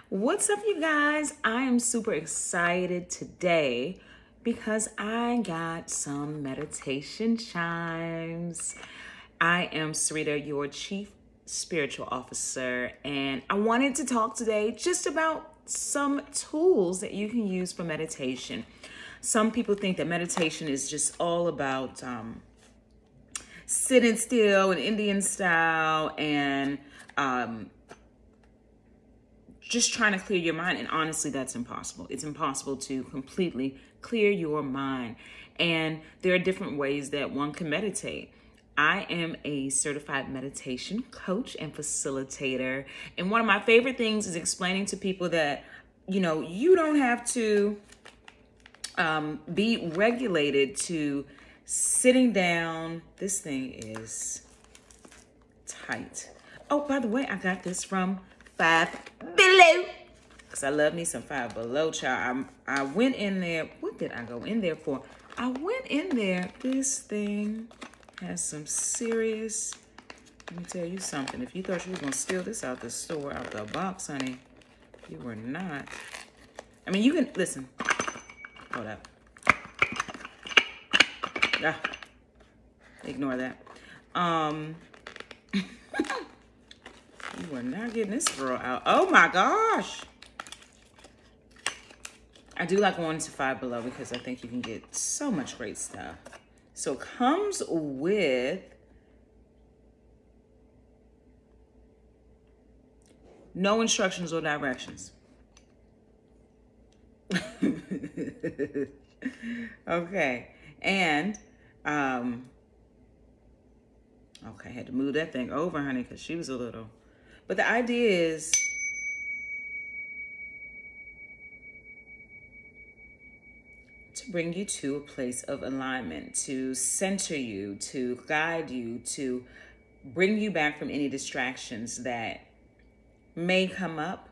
What's up, you guys? I am super excited today because I got some meditation chimes. I am Sarita, your Chief Spiritual Officer, and I wanted to talk today just about some tools that you can use for meditation. Some people think that meditation is just all about sitting still and Indian style and just trying to clear your mind. And honestly, that's impossible. It's impossible to completely clear your mind. And there are different ways that one can meditate. I am a certified meditation coach and facilitator. And one of my favorite things is explaining to people that, you don't have to be regulated to sitting down. This thing is tight. Oh, by the way, I got this from FiveBelow, because I love me some FiveBelow, child. I went in there. What did I go in there for? I went in there. This thing has some serious. Let me tell you something. If you thought you were going to steal this out the store, out the box, honey, you were not. I mean, you can, listen. Hold up. Ah, ignore that. You are not getting this girl out. Oh my gosh. I do like going to FiveBelow because I think you can get so much great stuff. So it comes with no instructions or directions. Okay. And, okay, I had to move that thing over, honey, because she was a little. But the idea is to bring you to a place of alignment, to center you, to guide you, to bring you back from any distractions that may come up.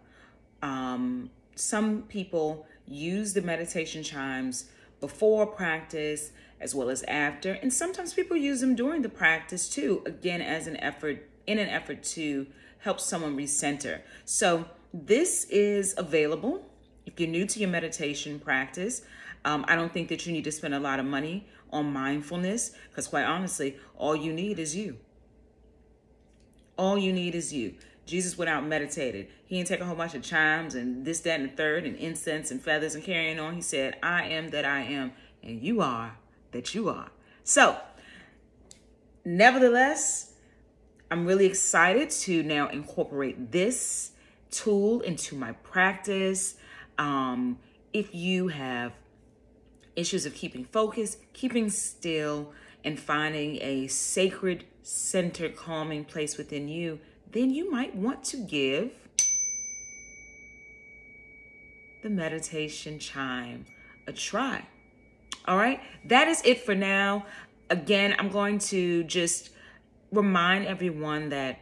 Some people use the meditation chimes before practice as well as after, and sometimes people use them during the practice too, again, as an effort to help someone recenter. So this is available if you're new to your meditation practice. I don't think that you need to spend a lot of money on mindfulness, because quite honestly, all you need is you. All you need is you. Jesus went out and meditated. He didn't take a whole bunch of chimes and this, that, and the third, and incense and feathers and carrying on. He said, I am that I am, and you are that you are. So, nevertheless, I'm really excited to now incorporate this tool into my practice. If you have issues of keeping focus, keeping still, and finding a sacred, centered, calming place within you, then you might want to give the meditation chime a try. All right, that is it for now. Again, I'm going to just remind everyone that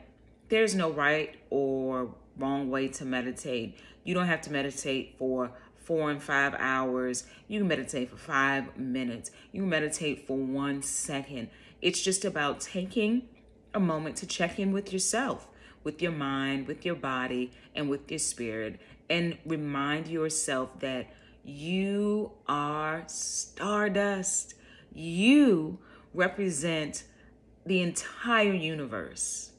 there's no right or wrong way to meditate. You don't have to meditate for 4 and 5 hours. You can meditate for 5 minutes. You can meditate for 1 second. It's just about taking a moment to check in with yourself, with your mind, with your body, and with your spirit, and remind yourself that you are stardust. You represent the entire universe.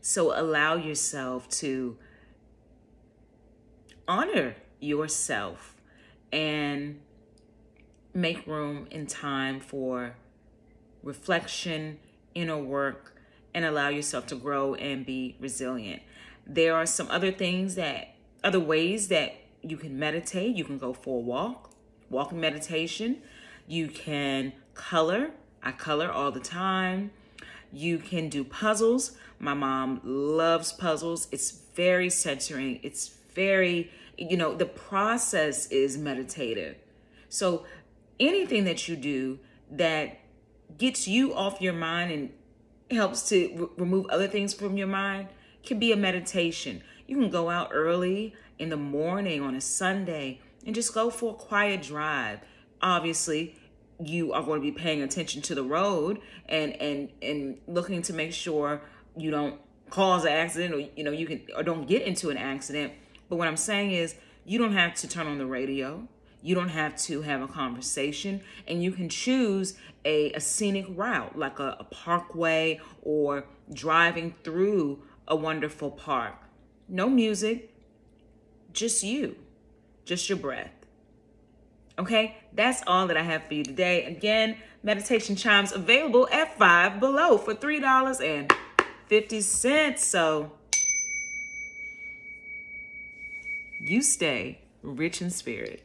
So allow yourself to honor yourself and make room and time for reflection, inner work, and allow yourself to grow and be resilient. There are some other ways that you can meditate. You can go for a walking meditation. You can color. I color all the time. You can do puzzles. My mom loves puzzles. It's very centering. It's very, the process is meditative. So anything that you do that gets you off your mind and helps to remove other things from your mind can be a meditation. You can go out early in the morning on a Sunday and just go for a quiet drive. Obviously, you are going to be paying attention to the road and looking to make sure you don't cause an accident, or you can, or don't get into an accident. But what I'm saying is, you don't have to turn on the radio. You don't have to have a conversation, and you can choose a scenic route, like a parkway, or driving through a wonderful park. No music, just you, just your breath. Okay, that's all that I have for you today. Again, meditation chimes available at FiveBelow for $3.50. So you stay rich in spirit.